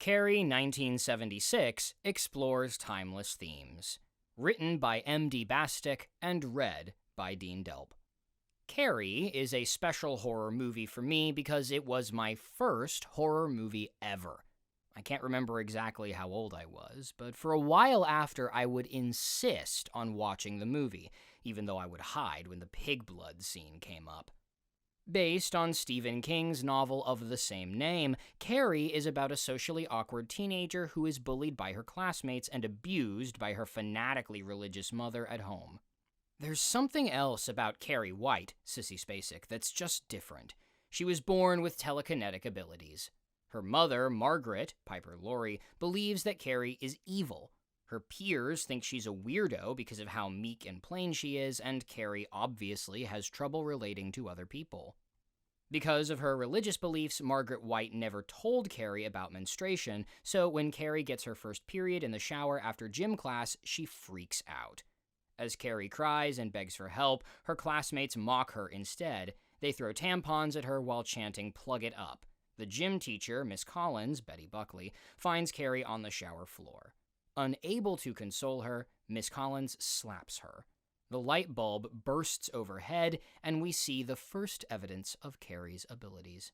Carrie 1976 explores timeless themes. Written by M.D. Bastick and read by Dean Delp. Carrie is a special horror movie for me because it was my first horror movie ever. I can't remember exactly how old I was, but for a while after I would insist on watching the movie, even though I would hide when the pig blood scene came up. Based on Stephen King's novel of the same name, Carrie is about a socially awkward teenager who is bullied by her classmates and abused by her fanatically religious mother at home. There's something else about Carrie White, Sissy Spacek, that's just different. She was born with telekinetic abilities. Her mother, Margaret, Piper Laurie, believes that Carrie is evil. Her peers think she's a weirdo because of how meek and plain she is, and Carrie obviously has trouble relating to other people. Because of her religious beliefs, Margaret White never told Carrie about menstruation, so when Carrie gets her first period in the shower after gym class, she freaks out. As Carrie cries and begs for help, her classmates mock her instead. They throw tampons at her while chanting, "Plug it up." The gym teacher, Miss Collins, Betty Buckley, finds Carrie on the shower floor. Unable to console her, Miss Collins slaps her. The light bulb bursts overhead, and we see the first evidence of Carrie's abilities.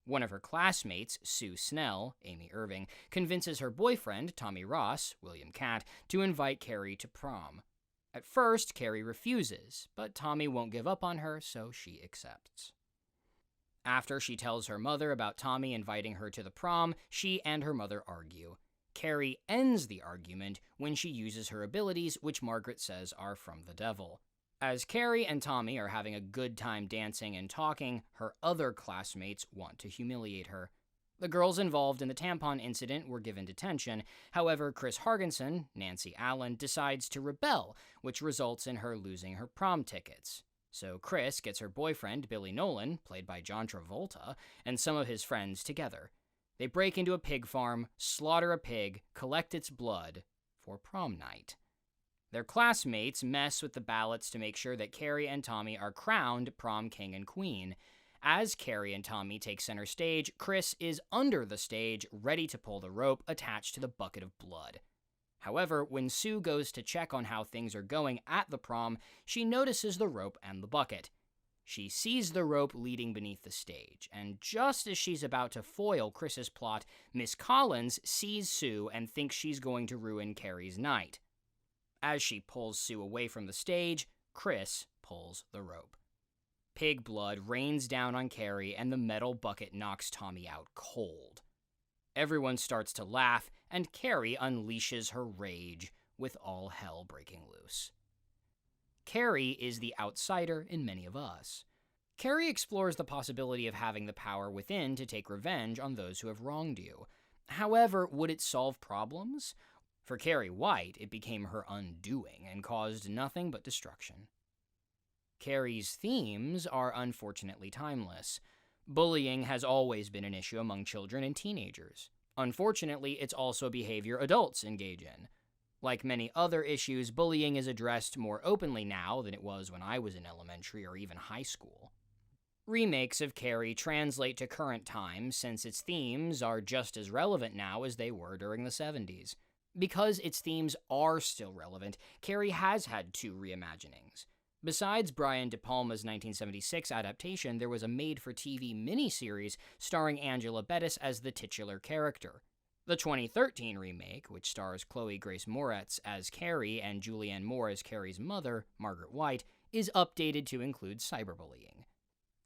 One of her classmates, Sue Snell, Amy Irving, convinces her boyfriend, Tommy Ross, William Catt, to invite Carrie to prom. At first, Carrie refuses, but Tommy won't give up on her, so she accepts. After she tells her mother about Tommy inviting her to the prom, she and her mother argue. Carrie ends the argument when she uses her abilities, which Margaret says are from the devil. As Carrie and Tommy are having a good time dancing and talking, her other classmates want to humiliate her. The girls involved in the tampon incident were given detention. However, Chris Hargensen, Nancy Allen, decides to rebel, which results in her losing her prom tickets. So Chris gets her boyfriend, Billy Nolan, played by John Travolta, and some of his friends together. They break into a pig farm, slaughter a pig, collect its blood for prom night. Their classmates mess with the ballots to make sure that Carrie and Tommy are crowned prom king and queen. As Carrie and Tommy take center stage, Chris is under the stage, ready to pull the rope attached to the bucket of blood. However, when Sue goes to check on how things are going at the prom, she notices the rope and the bucket. She sees the rope leading beneath the stage, and just as she's about to foil Chris's plot, Miss Collins sees Sue and thinks she's going to ruin Carrie's night. As she pulls Sue away from the stage, Chris pulls the rope. Pig blood rains down on Carrie, and the metal bucket knocks Tommy out cold. Everyone starts to laugh, and Carrie unleashes her rage, with all hell breaking loose. Carrie is the outsider in many of us. Carrie explores the possibility of having the power within to take revenge on those who have wronged you. However, would it solve problems? For Carrie White, it became her undoing and caused nothing but destruction. Carrie's themes are unfortunately timeless. Bullying has always been an issue among children and teenagers. Unfortunately, it's also a behavior adults engage in. Like many other issues, bullying is addressed more openly now than it was when I was in elementary or even high school. Remakes of Carrie translate to current times since its themes are just as relevant now as they were during the 70s. Because its themes are still relevant, Carrie has had 2 reimaginings. Besides Brian De Palma's 1976 adaptation, there was a made-for-TV miniseries starring Angela Bettis as the titular character. The 2013 remake, which stars Chloe Grace Moretz as Carrie and Julianne Moore as Carrie's mother, Margaret White, is updated to include cyberbullying.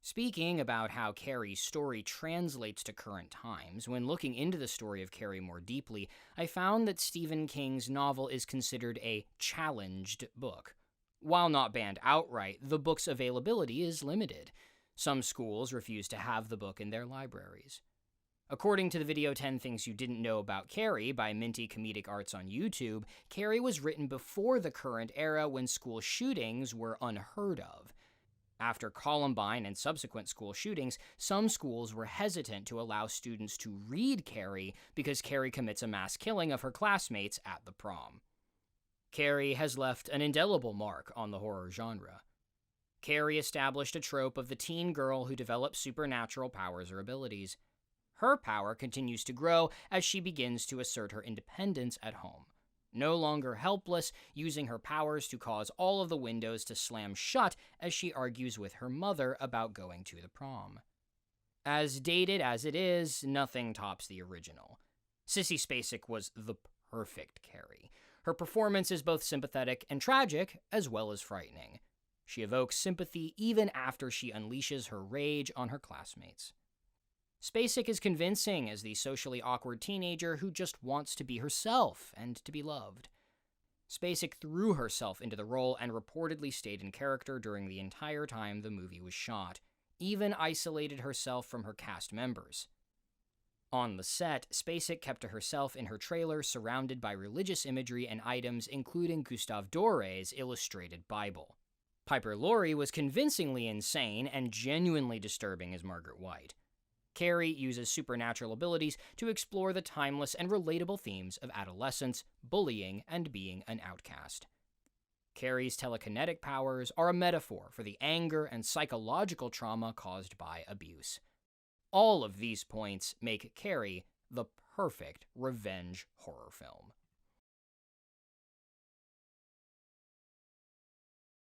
Speaking about how Carrie's story translates to current times, when looking into the story of Carrie more deeply, I found that Stephen King's novel is considered a challenged book. While not banned outright, the book's availability is limited. Some schools refuse to have the book in their libraries. According to the video 10 Things You Didn't Know About Carrie by Minty Comedic Arts on YouTube, Carrie was written before the current era when school shootings were unheard of. After Columbine and subsequent school shootings, some schools were hesitant to allow students to read Carrie because Carrie commits a mass killing of her classmates at the prom. Carrie has left an indelible mark on the horror genre. Carrie established a trope of the teen girl who develops supernatural powers or abilities. Her power continues to grow as she begins to assert her independence at home. No longer helpless, using her powers to cause all of the windows to slam shut as she argues with her mother about going to the prom. As dated as it is, nothing tops the original. Sissy Spacek was the perfect Carrie. Her performance is both sympathetic and tragic, as well as frightening. She evokes sympathy even after she unleashes her rage on her classmates. Spacek is convincing as the socially awkward teenager who just wants to be herself and to be loved. Spacek threw herself into the role and reportedly stayed in character during the entire time the movie was shot, even isolated herself from her cast members. On the set, Spacek kept to herself in her trailer surrounded by religious imagery and items including Gustave Doré's illustrated Bible. Piper Laurie was convincingly insane and genuinely disturbing as Margaret White. Carrie uses supernatural abilities to explore the timeless and relatable themes of adolescence, bullying, and being an outcast. Carrie's telekinetic powers are a metaphor for the anger and psychological trauma caused by abuse. All of these points make Carrie the perfect revenge horror film.